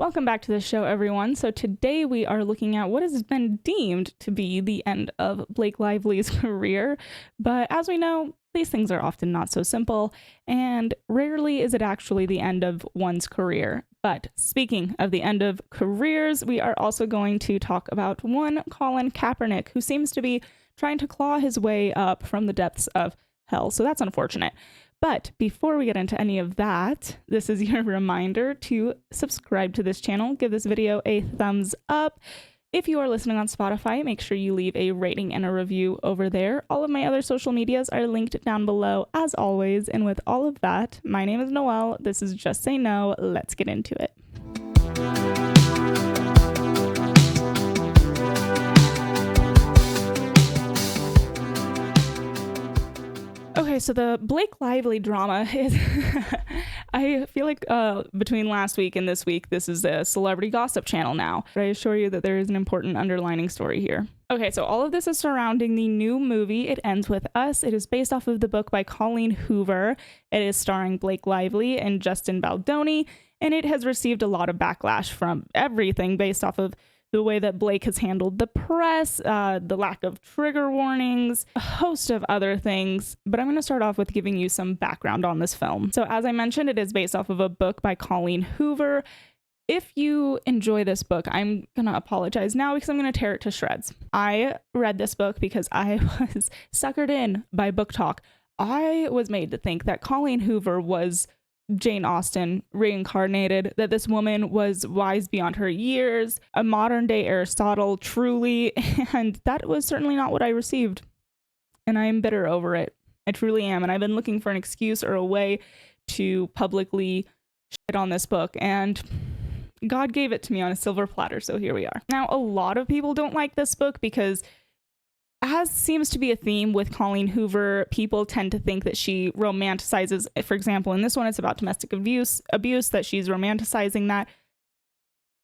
Welcome back to the show, everyone. So today we are looking at what has been deemed to be the end of Blake Lively's career. But as we know, these things are often not so simple, and rarely is it actually the end of one's career. But speaking of the end of careers, we are also going to talk about one Colin Kaepernick, who seems to be trying to claw his way up from the depths of hell. So that's unfortunate. But before we get into any of that, this is your reminder to subscribe to this channel, give this video a thumbs up. If you are listening on Spotify, make sure you leave a rating and a review over there. All of my other social medias are linked down below as always. And with all of that, my name is Noelle. This is Just Say No. Let's get into it. Okay, so the Blake Lively drama is, I feel like between last week and this week, this is a celebrity gossip channel now. But I assure you that there is an important underlining story here. Okay, so all of this is surrounding the new movie, It Ends With Us. It is based off of the book by Colleen Hoover. It is starring Blake Lively and Justin Baldoni, and it has received a lot of backlash from everything based off of the way that Blake has handled the press, the lack of trigger warnings, a host of other things. But I'm going to start off with giving you some background on this film. So as I mentioned, it is based off of a book by Colleen Hoover. If you enjoy this book, I'm going to apologize now because I'm going to tear it to shreds. I read this book because I was suckered in by Book Talk. I was made to think that Colleen Hoover was Jane Austen reincarnated, that this woman was wise beyond her years, a modern day Aristotle truly, and that was certainly not what I received. And I am bitter over it. I truly am. And I've been looking for an excuse or a way to publicly shit on this book, and God gave it to me on a silver platter, so here we are. Now, a lot of people don't like this book because, as seems to be a theme with Colleen Hoover, people tend to think that she romanticizes, for example, in this one, it's about domestic abuse, that she's romanticizing that.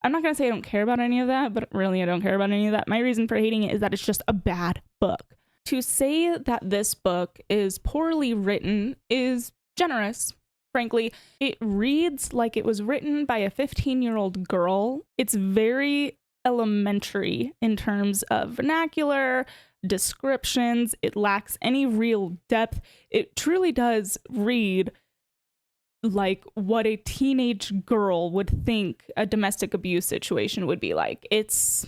I'm not going to say I don't care about any of that, but really I don't care about any of that. My reason for hating it is that it's just a bad book. To say that this book is poorly written is generous. Frankly, it reads like it was written by a 15-year-old girl. It's very elementary in terms of vernacular, descriptions. It lacks any real depth. It truly does read like what a teenage girl would think a domestic abuse situation would be like. It's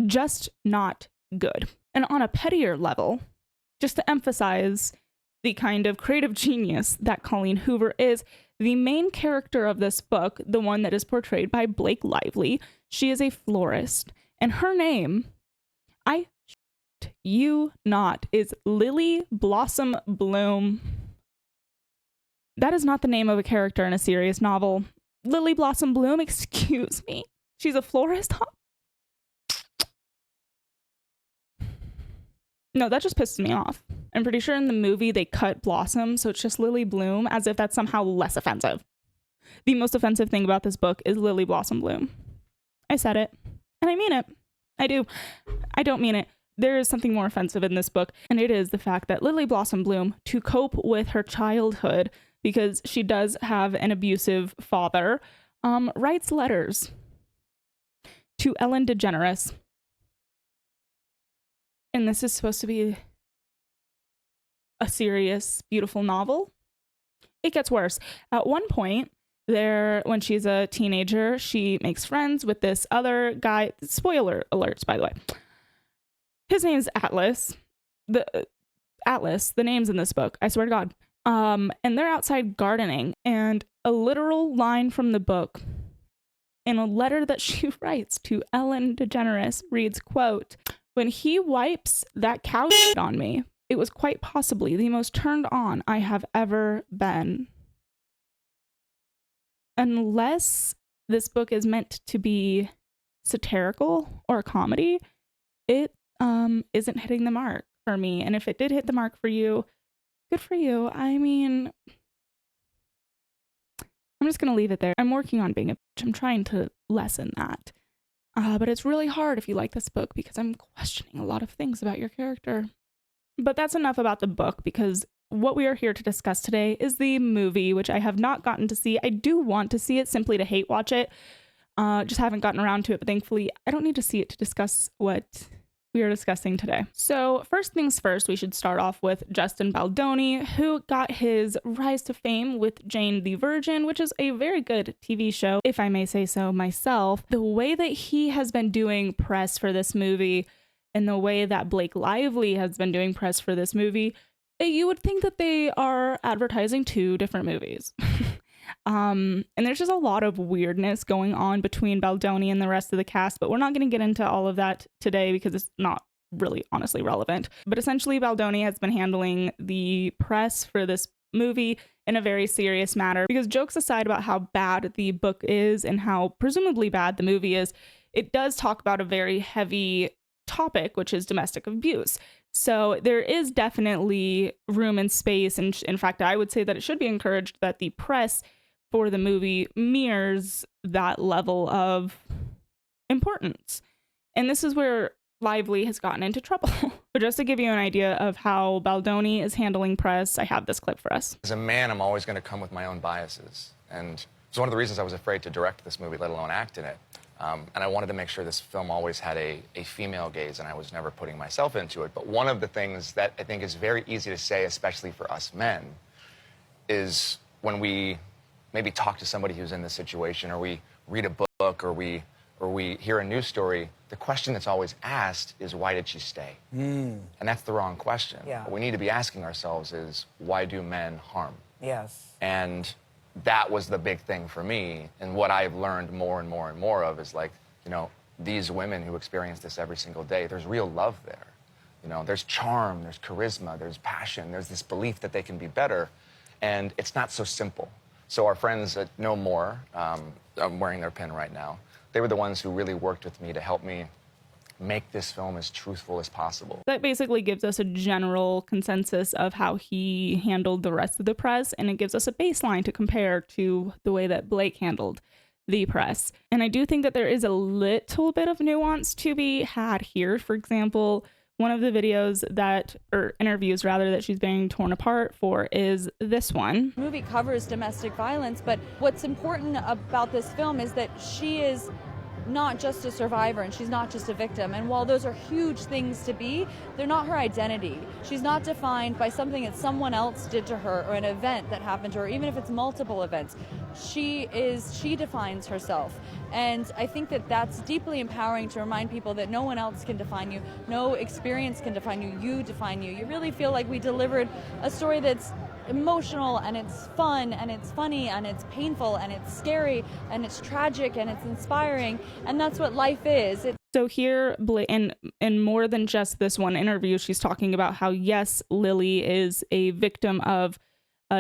just not good. And on a pettier level, just to emphasize the kind of creative genius that Colleen Hoover is, the main character of this book, the one that is portrayed by Blake Lively, she is a florist, and her name, I shit you not, is Lily Blossom Bloom. That is not the name of a character in a serious novel. Lily Blossom Bloom, excuse me. She's a florist? Huh? No, that just pisses me off. I'm pretty sure in the movie they cut Blossom, so it's just Lily Bloom, as if that's somehow less offensive. The most offensive thing about this book is Lily Blossom Bloom. I said it, and I mean it. I do. I don't mean it. There is something more offensive in this book, and it is the fact that Lily Blossom Bloom, to cope with her childhood, because she does have an abusive father, writes letters to Ellen DeGeneres. And this is supposed to be a serious, beautiful novel. It gets worse. At one point, when she's a teenager, she makes friends with this other guy. Spoiler alerts, by the way. His name's Atlas. The name's in this book, I swear to God. And they're outside gardening, and a literal line from the book in a letter that she writes to Ellen DeGeneres reads, quote, "When he wipes that cow shit on me, it was quite possibly the most turned on I have ever been." Unless this book is meant to be satirical or a comedy, it isn't hitting the mark for me. And if it did hit the mark for you, good for you. I mean, I'm just going to leave it there. I'm working on being a bitch. I'm trying to lessen that. But it's really hard if you like this book because I'm questioning a lot of things about your character. But that's enough about the book, because what we are here to discuss today is the movie, which I have not gotten to see. I do want to see it simply to hate watch it. Just haven't gotten around to it, but thankfully I don't need to see it to discuss what we are discussing today. So first things first, we should start off with Justin Baldoni, who got his rise to fame with Jane the Virgin, which is a very good TV show, if I may say so myself. The way that he has been doing press for this movie and the way that Blake Lively has been doing press for this movie, you would think that they are advertising two different movies. And there's just a lot of weirdness going on between Baldoni and the rest of the cast, but we're not going to get into all of that today because it's not really honestly relevant. But essentially, Baldoni has been handling the press for this movie in a very serious manner, because jokes aside about how bad the book is and how presumably bad the movie is, it does talk about a very heavy topic, which is domestic abuse. So there is definitely room and space. And in fact, I would say that it should be encouraged that the press for the movie mirrors that level of importance. And this is where Lively has gotten into trouble. But just to give you an idea of how Baldoni is handling press, I have this clip for us. As a man, I'm always going to come with my own biases. And it's one of the reasons I was afraid to direct this movie, let alone act in it. And I wanted to make sure this film always had a female gaze, and I was never putting myself into it. But one of the things that I think is very easy to say, especially for us men, is when we maybe talk to somebody who's in this situation, or we read a book, or we hear a news story, the question that's always asked is, why did she stay? And that's the wrong question. Yeah. What we need to be asking ourselves is, why do men harm? Yes. And that was the big thing for me. And what I've learned more and more and more of is, like, you know, these women who experience this every single day, there's real love there. You know, there's charm, there's charisma, there's passion, there's this belief that they can be better. And it's not so simple. So our friends at No More, I'm wearing their pin right now, they were the ones who really worked with me to help me make this film as truthful as possible. That basically gives us a general consensus of how he handled the rest of the press, and it gives us a baseline to compare to the way that Blake handled the press. And I do think that there is a little bit of nuance to be had here. For example, one of the videos or interviews rather, that she's being torn apart for is this one. The movie covers domestic violence, but what's important about this film is that she is not just a survivor and she's not just a victim. And while those are huge things to be, they're not her identity. She's not defined by something that someone else did to her or an event that happened to her, even if it's multiple events. She defines herself. And I think that that's deeply empowering to remind people that no one else can define you. No experience can define you. You define you. You really feel like we delivered a story that's emotional, and it's fun, and it's funny, and it's painful, and it's scary, and it's tragic, and it's inspiring, and that's what life is. So here, in more than just this one interview, she's talking about how, yes, Lily is a victim of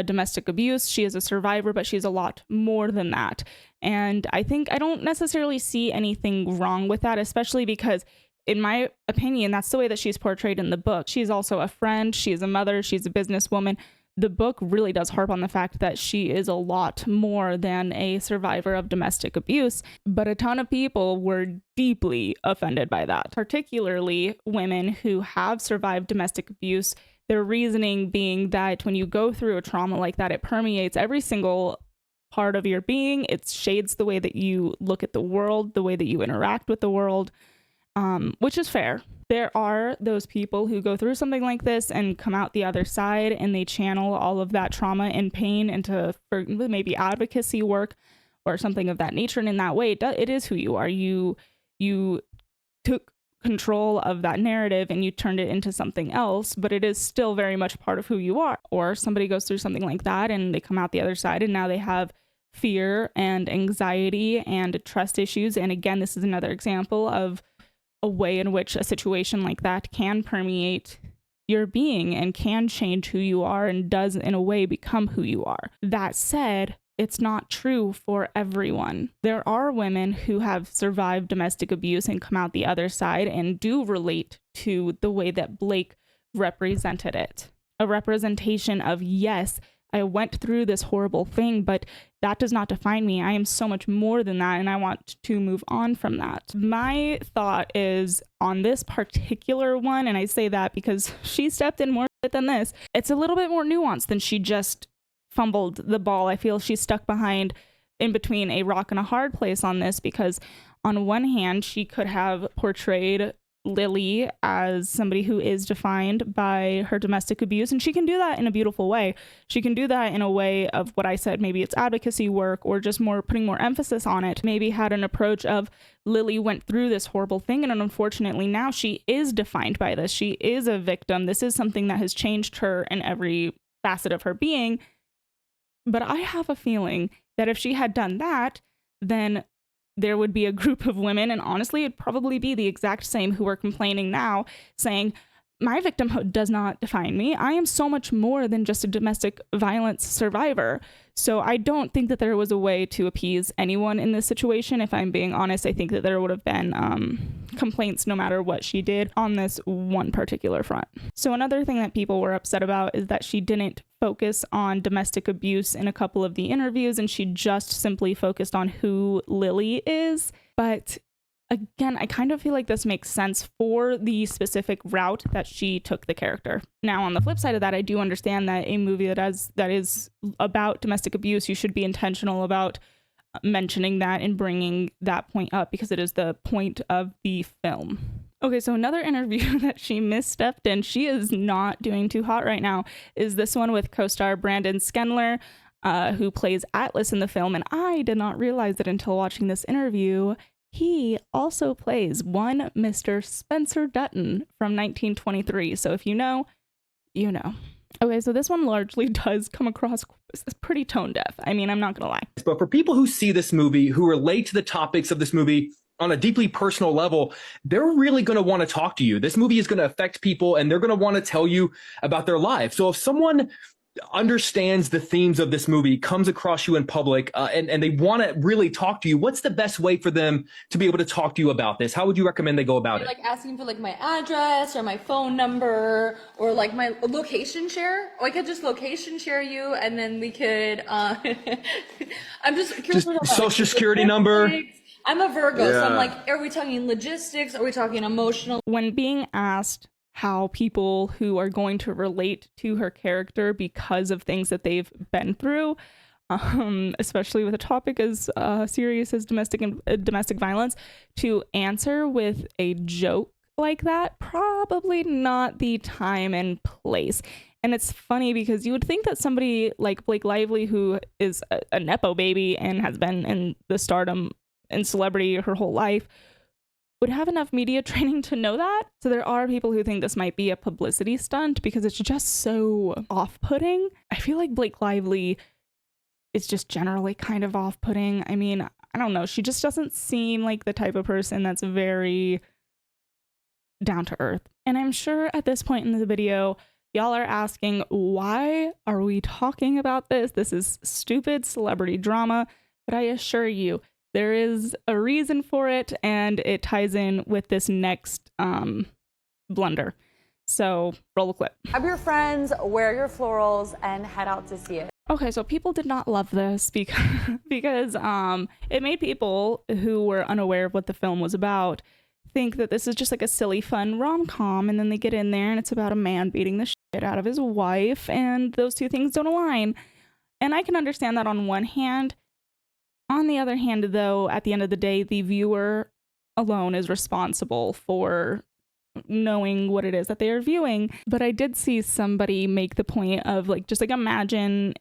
domestic abuse. She is a survivor, but she's a lot more than that. And I think I don't necessarily see anything wrong with that, especially because, in my opinion, that's the way that she's portrayed in the book. She's also a friend. She's a mother. She's a businesswoman. The book really does harp on the fact that she is a lot more than a survivor of domestic abuse, but a ton of people were deeply offended by that, particularly women who have survived domestic abuse. Their reasoning being that when you go through a trauma like that, it permeates every single part of your being. It shades the way that you look at the world, the way that you interact with the world, which is fair. There are those people who go through something like this and come out the other side, and they channel all of that trauma and pain into maybe advocacy work or something of that nature. And in that way, it is who you are. You took control of that narrative and you turned it into something else, but it is still very much part of who you are. Or somebody goes through something like that and they come out the other side, and now they have fear and anxiety and trust issues. And again, this is another example of a way in which a situation like that can permeate your being and can change who you are, and does in a way become who you are. That said, it's not true for everyone. There are women who have survived domestic abuse and come out the other side and do relate to the way that Blake represented it. A representation of, yes, I went through this horrible thing, but that does not define me. I am so much more than that, and I want to move on from that. My thought is on this particular one, and I say that because she stepped in more than this, it's a little bit more nuanced than she just fumbled the ball. I feel she's stuck behind in between a rock and a hard place on this, because on one hand, she could have portrayed Lily as somebody who is defined by her domestic abuse, and she can do that in a beautiful way. She can do that in a way of what I said, maybe it's advocacy work or just more putting more emphasis on it. Maybe had an approach of Lily went through this horrible thing, and unfortunately now she is defined by this. She is a victim. This is something that has changed her in every facet of her being. But I have a feeling that if she had done that, then there would be a group of women, and honestly, it'd probably be the exact same who are complaining now, saying, my victimhood does not define me. I am so much more than just a domestic violence survivor. So I don't think that there was a way to appease anyone in this situation. If I'm being honest, I think that there would have been complaints no matter what she did on this one particular front. So another thing that people were upset about is that she didn't focus on domestic abuse in a couple of the interviews, and she just simply focused on who Lily is. But again, I kind of feel like this makes sense for the specific route that she took the character. Now, on the flip side of that, I do understand that a movie that is about domestic abuse, you should be intentional about mentioning that and bringing that point up, because it is the point of the film. Okay, so another interview that she misstepped in, she is not doing too hot right now, is this one with co-star Brandon Skendler, who plays Atlas in the film. And I did not realize it until watching this interview. He also plays one Mr. Spencer Dutton from 1923. So if you know, you know. Okay, so this one largely does come across as pretty tone deaf. I mean, I'm not gonna lie. But for people who see this movie, who relate to the topics of this movie on a deeply personal level, they're really going to want to talk to you. This movie is going to affect people, and they're going to want to tell you about their life. So if someone understands the themes of this movie, comes across you in public, and they want to really talk to you, what's the best way for them to be able to talk to you about this? How would you recommend they go about it? Like asking for like my address or my phone number or like my location share. Or I could just location share you, and then we could I'm just curious Just about social security number. I'm a Virgo, so I'm Yeah. like, are we talking logistics? Are we talking emotional? When being asked how people who are going to relate to her character because of things that they've been through, especially with a topic as serious as domestic violence, to answer with a joke like that, probably not the time and place. And it's funny because you would think that somebody like Blake Lively, who is a Nepo baby and has been in the stardom and celebrity her whole life, would have enough media training to know that. So there are people who think this might be a publicity stunt because it's just so off-putting. I feel like Blake Lively is just generally kind of off-putting. I mean, I don't know. She just doesn't seem like the type of person that's very down to earth. And I'm sure at this point in the video, y'all are asking, why are we talking about this? This is stupid celebrity drama. But I assure you, there is a reason for it, and it ties in with this next blunder. So roll the clip. Grab your friends, wear your florals, and head out to see it. Okay, so people did not love this because it made people who were unaware of what the film was about think that this is just like a silly, fun rom-com, and then they get in there and it's about a man beating the shit out of his wife, and those two things don't align. And I can understand that on one hand. On the other hand, though, at the end of the day, the viewer alone is responsible for knowing what it is that they are viewing. But I did see somebody make the point of like, just like imagine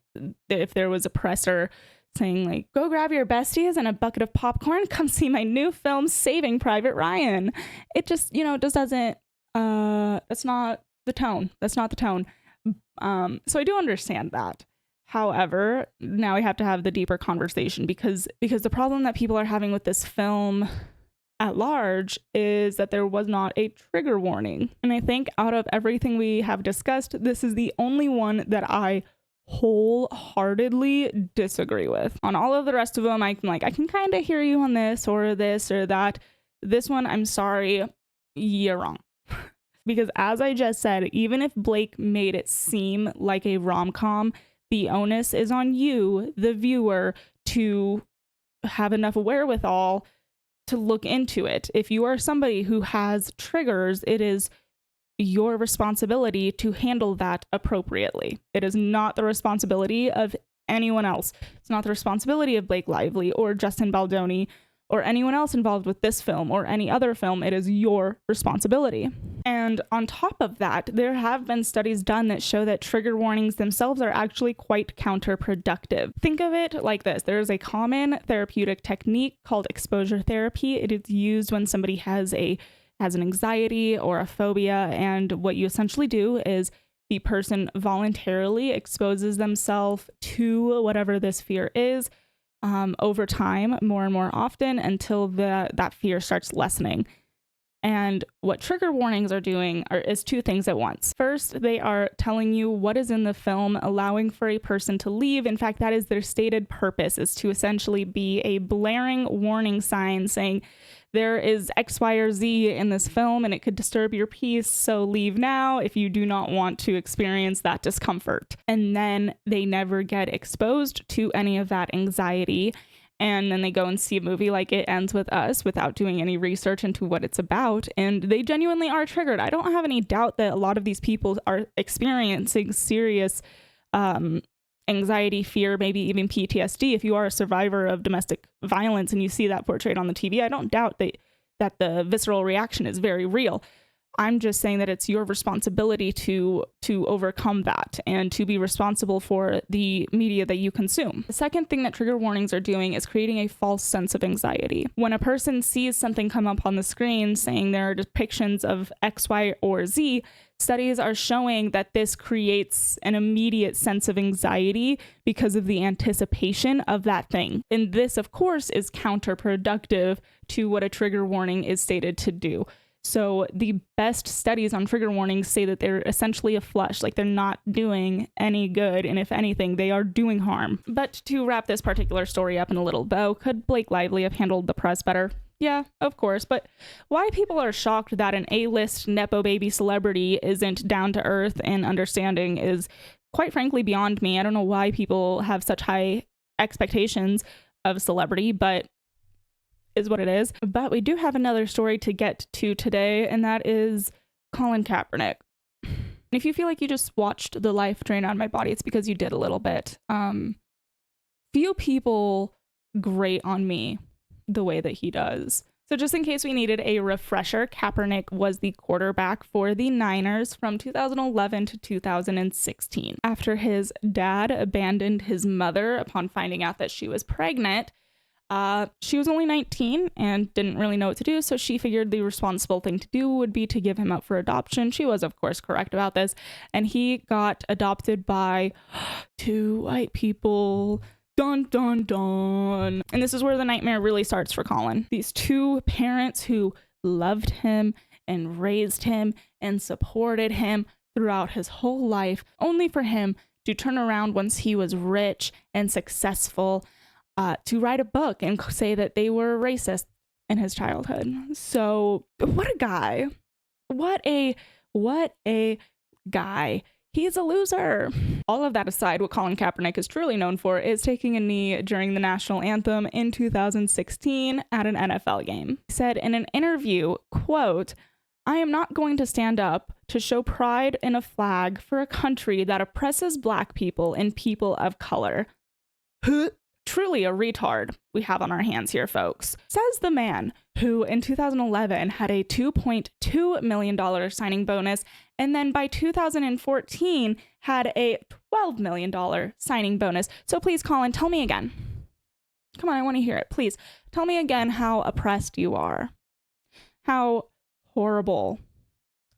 if there was a presser saying like, go grab your besties and a bucket of popcorn, come see my new film, Saving Private Ryan. It just, it just doesn't, that's not the tone. That's not the tone. So I do understand that. However, now we have to have the deeper conversation because the problem that people are having with this film at large is that there was not a trigger warning. And I think out of everything we have discussed, this is the only one that I wholeheartedly disagree with. On all of the rest of them, I can kind of hear you on this or that. This one, I'm sorry, you're wrong. Because as I just said, even if Blake made it seem like a rom-com, the onus is on you, the viewer, to have enough wherewithal to look into it. If you are somebody who has triggers, it is your responsibility to handle that appropriately. It is not the responsibility of anyone else. It's not the responsibility of Blake Lively or Justin Baldoni or anyone else involved with this film or any other film. It is your responsibility. And on top of that, there have been studies done that show that trigger warnings themselves are actually quite counterproductive. Think of it like this. There is a common therapeutic technique called exposure therapy. It is used when somebody has an anxiety or a phobia, and what you essentially do is the person voluntarily exposes themselves to whatever this fear is over time, more and more often, until that fear starts lessening. And what trigger warnings are doing is two things at once. First, they are telling you what is in the film, allowing for a person to leave. In fact, that is their stated purpose, is to essentially be a blaring warning sign saying there is X, Y, or Z in this film and it could disturb your peace, so leave now if you do not want to experience that discomfort. And then they never get exposed to any of that anxiety. And then they go and see a movie like It Ends With Us without doing any research into what it's about. And they genuinely are triggered. I don't have any doubt that a lot of these people are experiencing serious anxiety, fear, maybe even PTSD. If you are a survivor of domestic violence and you see that portrayed on the TV, I don't doubt that the visceral reaction is very real. I'm just saying that it's your responsibility to overcome that and to be responsible for the media that you consume. The second thing that trigger warnings are doing is creating a false sense of anxiety. When a person sees something come up on the screen saying there are depictions of X, Y, or Z, studies are showing that this creates an immediate sense of anxiety because of the anticipation of that thing. And this, of course, is counterproductive to what a trigger warning is stated to do. So the best studies on trigger warnings say that they're essentially a flush, like they're not doing any good. And if anything, they are doing harm. But to wrap this particular story up in a little bow, could Blake Lively have handled the press better? Yeah, of course. But why people are shocked that an A-list Nepo baby celebrity isn't down to earth and understanding is quite frankly beyond me. I don't know why people have such high expectations of celebrity, but is what it is. But we do have another story to get to today, and that is Colin Kaepernick. If you feel like you just watched the life drain on my body, it's because you did a little bit. Few people grate on me the way that he does. So just in case we needed a refresher, Kaepernick was the quarterback for the Niners from 2011 to 2016. After his dad abandoned his mother upon finding out that she was pregnant, she was only 19 and didn't really know what to do, so she figured the responsible thing to do would be to give him up for adoption. She was, of course, correct about this, and he got adopted by two white people. Dun, dun, dun. And this is where the nightmare really starts for Colin. These two parents who loved him and raised him and supported him throughout his whole life, only for him to turn around once he was rich and successful to write a book and say that they were racist in his childhood. So what a guy. What a guy. He's a loser. All of that aside, what Colin Kaepernick is truly known for is taking a knee during the national anthem in 2016 at an NFL game. He said in an interview, quote, "I am not going to stand up to show pride in a flag for a country that oppresses Black people and people of color." Truly a retard we have on our hands here, folks. Says the man who in 2011 had a $2.2 million signing bonus, and then by 2014 had a $12 million signing bonus. So please, Colin, tell me again. Come on, I want to hear it. Please tell me again how oppressed you are. How horrible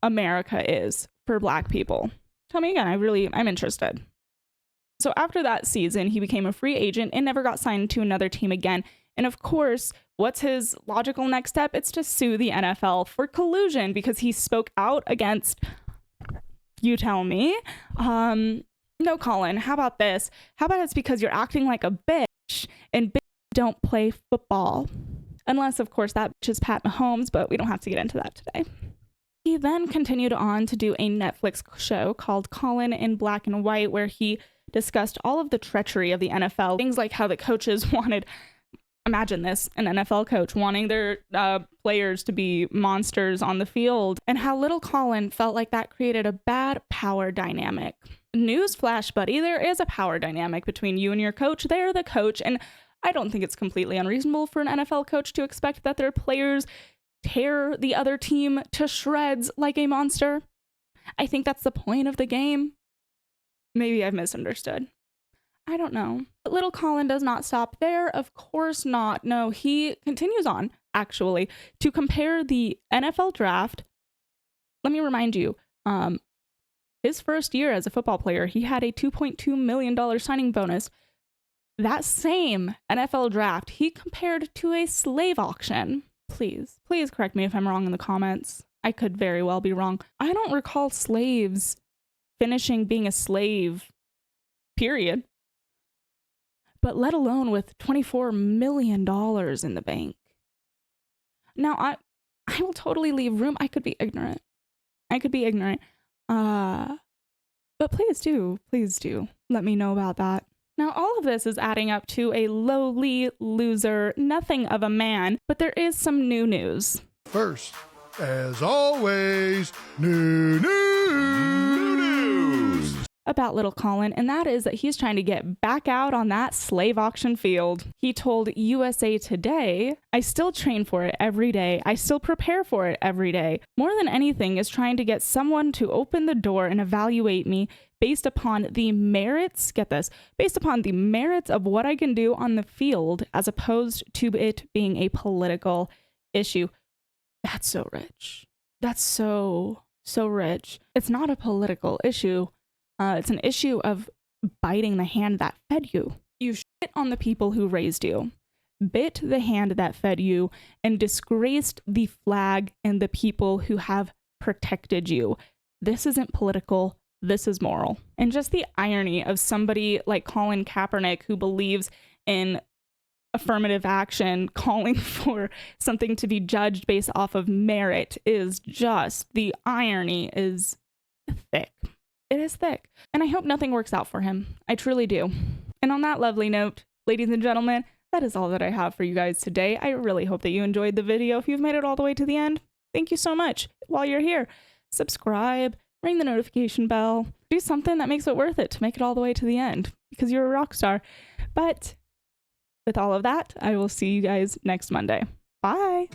America is for Black people. Tell me again. I'm interested. So after that season, he became a free agent and never got signed to another team again. And of course, what's his logical next step? It's to sue the NFL for collusion because he spoke out against, you tell me. No, Colin, how about this? How about it's because you're acting like a bitch and bitches don't play football? Unless, of course, that bitch is Pat Mahomes, but we don't have to get into that today. He then continued on to do a Netflix show called Colin in Black and White, where he discussed all of the treachery of the NFL. Things like how the coaches wanted, imagine this, an NFL coach wanting their players to be monsters on the field, and how little Colin felt like that created a bad power dynamic. newsflash, buddy, there is a power dynamic between you and your coach. They're the coach, and I don't think it's completely unreasonable for an NFL coach to expect that their players tear the other team to shreds like a monster. I think that's the point of the game. Maybe I've misunderstood. I don't know. But little Colin does not stop there. Of course not. No, he continues on, actually, to compare the NFL draft. Let me remind you, his first year as a football player, he had a $2.2 million signing bonus. That same NFL draft, he compared to a slave auction. Please correct me if I'm wrong in the comments. I could very well be wrong. I don't recall slaves finishing being a slave, period. But let alone with $24 million in the bank. Now, I will totally leave room. I could be ignorant. But please do let me know about that. Now, all of this is adding up to a lowly loser, nothing of a man, but there is some new news. First, as always, new news About little Colin, and that is that he's trying to get back out on that slave auction field. He told USA Today, "I still train for it every day. I still prepare for it every day. More than anything is trying to get someone to open the door and evaluate me based upon the merits, get this, based upon the merits of what I can do on the field as opposed to it being a political issue." That's so rich. That's so rich. It's not a political issue. It's an issue of biting the hand that fed you. You shit on the people who raised you, bit the hand that fed you, and disgraced the flag and the people who have protected you. This isn't political. This is moral. And just the irony of somebody like Colin Kaepernick, who believes in affirmative action, calling for something to be judged based off of merit, is just, the irony is thick. It is thick. And I hope nothing works out for him. I truly do. And on that lovely note, ladies and gentlemen, that is all that I have for you guys today. I really hope that you enjoyed the video. If you've made it all the way to the end, thank you so much. While you're here, subscribe, ring the notification bell, do something that makes it worth it to make it all the way to the end, because you're a rock star. But with all of that, I will see you guys next Monday. Bye.